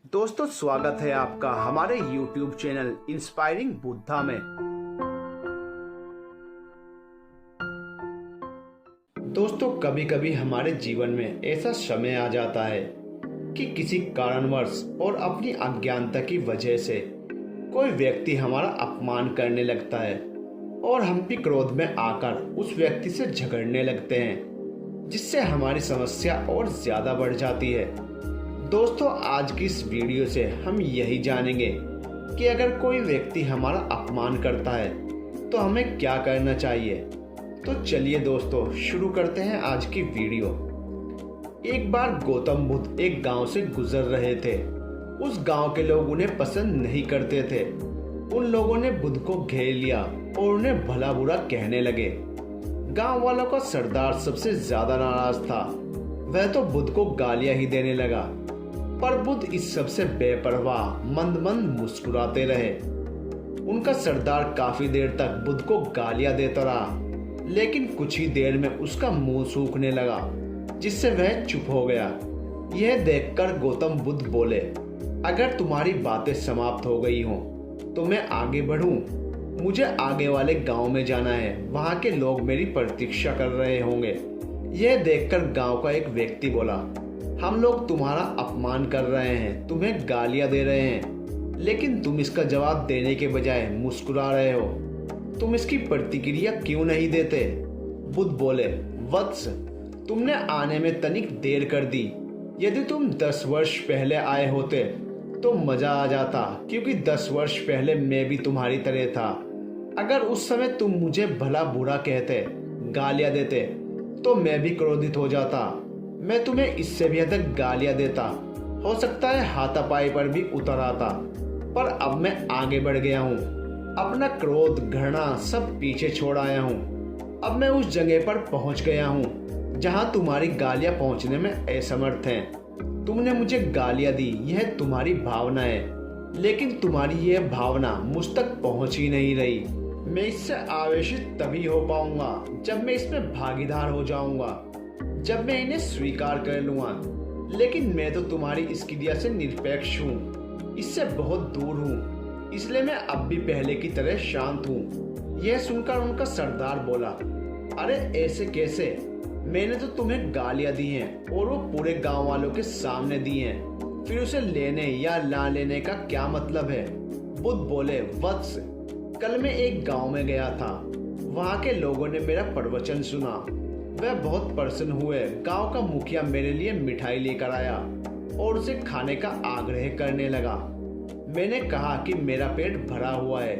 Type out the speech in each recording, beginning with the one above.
दोस्तों, स्वागत है आपका हमारे YouTube चैनल इंस्पायरिंग बुद्धा में। दोस्तों, कभी कभी हमारे जीवन में ऐसा समय आ जाता है कि किसी कारणवश और अपनी अज्ञानता की वजह से कोई व्यक्ति हमारा अपमान करने लगता है और हम भी क्रोध में आकर उस व्यक्ति से झगड़ने लगते हैं, जिससे हमारी समस्या और ज्यादा बढ़ जाती है। दोस्तों, आज की इस वीडियो से हम यही जानेंगे कि अगर कोई व्यक्ति हमारा अपमान करता है तो हमें क्या करना चाहिए। तो चलिए दोस्तों, शुरू करते हैं आज की वीडियो। एक बार गौतम बुद्ध एक गांव से गुजर रहे थे। उस गांव के लोग उन्हें पसंद नहीं करते थे। उन लोगों ने बुद्ध को घेर लिया और उन्हें भला बुरा कहने लगे। गांव वालों का सरदार सबसे ज्यादा नाराज था। वह तो बुद्ध को गालियां ही देने लगा, पर बुद्ध इस सबसे बेपरवाह मंद मंद मुस्कुराते रहे। उनका सरदार काफी देर तक बुद्ध को गालियां देता रहा, लेकिन कुछ ही देर में उसका मुंह सूखने लगा, जिससे वह चुप हो गया। यह देखकर गौतम बुद्ध बोले, अगर तुम्हारी बातें समाप्त हो गई हों तो मैं आगे बढ़ूं। मुझे आगे वाले गांव में जाना है, वहां के लोग मेरी प्रतीक्षा कर रहे होंगे। यह देखकर गांव का एक व्यक्ति बोला, हम लोग तुम्हारा अपमान कर रहे हैं, तुम्हें गालियां दे रहे हैं, लेकिन तुम इसका जवाब देने के बजाय मुस्कुरा रहे हो। तुम इसकी प्रतिक्रिया क्यों नहीं देते? बुद्ध बोले, वत्स, तुमने आने में तनिक देर कर दी। यदि तुम 10 वर्ष पहले आए होते तो मजा आ जाता, क्योंकि 10 वर्ष पहले मैं भी तुम्हारी तरह था। अगर उस समय तुम मुझे भला बुरा कहते, गालियां देते, तो मैं भी क्रोधित हो जाता। मैं तुम्हें इससे भी अधिक गालियां देता, हो सकता है हाथापाई पर भी उतर आता। पर अब मैं आगे बढ़ गया हूँ, अपना क्रोध घृणा सब पीछे छोड़ आया हूँ। अब मैं उस जगह पर पहुँच गया हूँ जहाँ तुम्हारी गालियां पहुँचने में असमर्थ हैं। तुमने मुझे गालियां दी, यह तुम्हारी भावना है, लेकिन तुम्हारी यह भावना मुझ तक पहुँच ही नहीं रही। मैं इससे आवेशित तभी हो पाऊंगा जब मैं इसमें भागीदार हो जाऊंगा, जब मैं इन्हें स्वीकार कर लूंगा। लेकिन मैं तो तुम्हारी इस क्रिया से निरपेक्ष हूँ, इससे बहुत दूर हूँ, इसलिए मैं अब भी पहले की तरह शांत हूँ। यह सुनकर उनका सरदार बोला, अरे ऐसे कैसे? मैंने तो तुम्हें गालियां दी हैं और वो पूरे गांव वालों के सामने दी हैं, फिर उसे लेने या ना लेने का क्या मतलब है? बुद्ध बोले, वत्स, कल मैं एक गांव में गया था। वहां के लोगों ने मेरा प्रवचन सुना, वह बहुत प्रसन्न हुए। गांव का मुखिया मेरे लिए मिठाई लेकर आया और उसे खाने का आग्रह करने लगा। मैंने कहा कि मेरा पेट भरा हुआ है,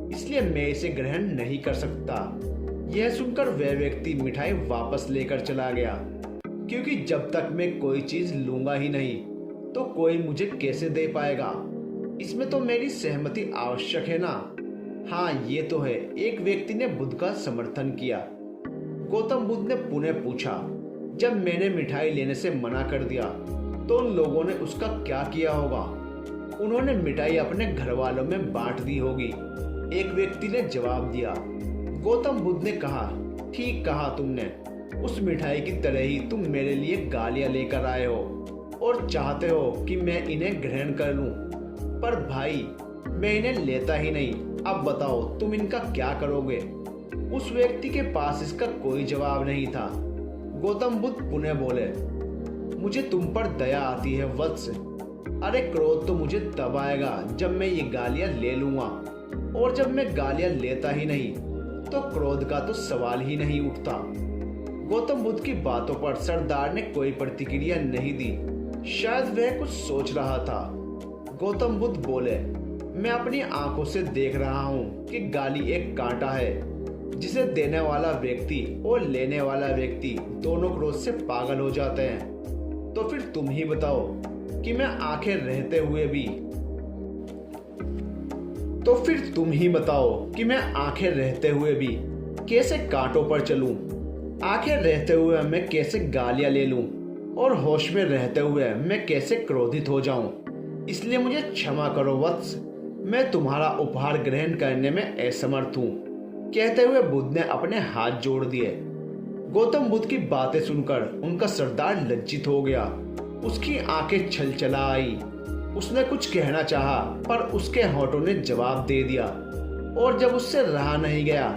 इसलिए मैं इसे ग्रहण नहीं कर सकता। यह सुनकर वह व्यक्ति मिठाई वापस लेकर चला गया, क्योंकि जब तक मैं कोई चीज लूंगा ही नहीं तो कोई मुझे कैसे दे पाएगा? इसमें तो मेरी सहमति आवश्यक है ना। हाँ, ये तो है। एक व्यक्ति ने बुद्ध का समर्थन किया। गौतम बुद्ध ने पुनः पूछा, जब मैंने मिठाई लेने से मना कर दिया तो उन लोगों ने उसका क्या किया होगा? उन्होंने मिठाई अपने घर वालों में बांट दी होगी, एक व्यक्ति ने जवाब दिया। गौतम बुद्ध ने कहा, ठीक कहा तुमने। उस मिठाई की तरह ही तुम मेरे लिए गालियां लेकर आए हो और चाहते हो कि मैं इन्हें ग्रहण कर लूं। पर भाई, मैं इन्हें लेता ही नहीं। अब बताओ, तुम इनका क्या करोगे? उस व्यक्ति के पास इसका कोई जवाब नहीं था। गौतम बुद्ध पुनः बोले, मुझे तुम पर दया आती है वत्स। अरे क्रोध तो मुझे तब आएगा जब मैं ये गालियां ले लूंगा, और जब मैं गालियां लेता ही नहीं तो क्रोध का तो सवाल ही नहीं उठता। गौतम बुद्ध की बातों पर सरदार ने कोई प्रतिक्रिया नहीं दी। शायद वह कुछ सोच रहा था। गौतम बुद्ध बोले, मैं अपनी आंखों से देख रहा हूँ कि गाली एक कांटा है, जिसे देने वाला व्यक्ति और लेने वाला व्यक्ति दोनों क्रोध से पागल हो जाते हैं। तो फिर तुम ही बताओ कि मैं आंखें रहते हुए भी कैसे कांटों पर चलूं? आंखें रहते हुए मैं कैसे गालियां ले लूं? और होश में रहते हुए मैं कैसे क्रोधित हो जाऊं? इसलिए मुझे क्षमा करो वत्स, मैं तुम्हारा उपहार ग्रहण करने में असमर्थ हूं। कहते हुए बुद्ध ने अपने हाथ जोड़ दिए। गौतम बुद्ध की बातें सुनकर उनका सरदार लज्जित हो गया। उसकी आंखें छलछला आई। उसने कुछ कहना चाहा, पर उसके होठों ने जवाब दे दिया, और जब उससे रहा नहीं गया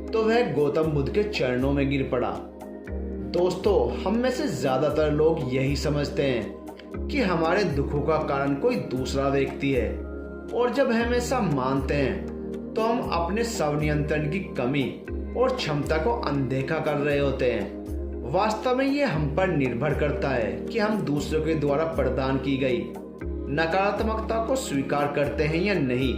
तो वह गौतम बुद्ध के चरणों में गिर पड़ा। दोस्तों, हम में से ज्यादातर लोग यही समझते हैं कि हमारे दुखों का कारण कोई दूसरा व्यक्ति है, और जब हम ऐसा मानते हैं तो हम अपने स्वनियंत्रण की कमी और क्षमता को अनदेखा कर रहे होते हैं। वास्तव में ये हम पर निर्भर करता है कि हम दूसरों के द्वारा प्रदान की गई नकारात्मकता को स्वीकार करते हैं या नहीं।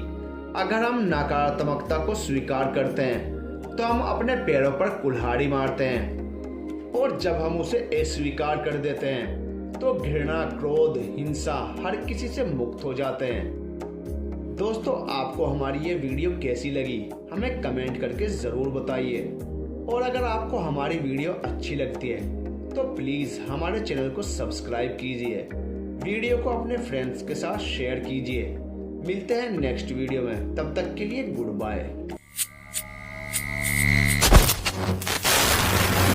अगर हम नकारात्मकता को स्वीकार करते हैं तो हम अपने पैरों पर कुल्हाड़ी मारते हैं, और जब हम उसे अस्वीकार कर देते हैं तो घृणा, क्रोध, हिंसा हर किसी से मुक्त हो जाते हैं। दोस्तों, आपको हमारी ये वीडियो कैसी लगी हमें कमेंट करके ज़रूर बताइए, और अगर आपको हमारी वीडियो अच्छी लगती है तो प्लीज़ हमारे चैनल को सब्सक्राइब कीजिए, वीडियो को अपने फ्रेंड्स के साथ शेयर कीजिए। मिलते हैं नेक्स्ट वीडियो में, तब तक के लिए गुड बाय।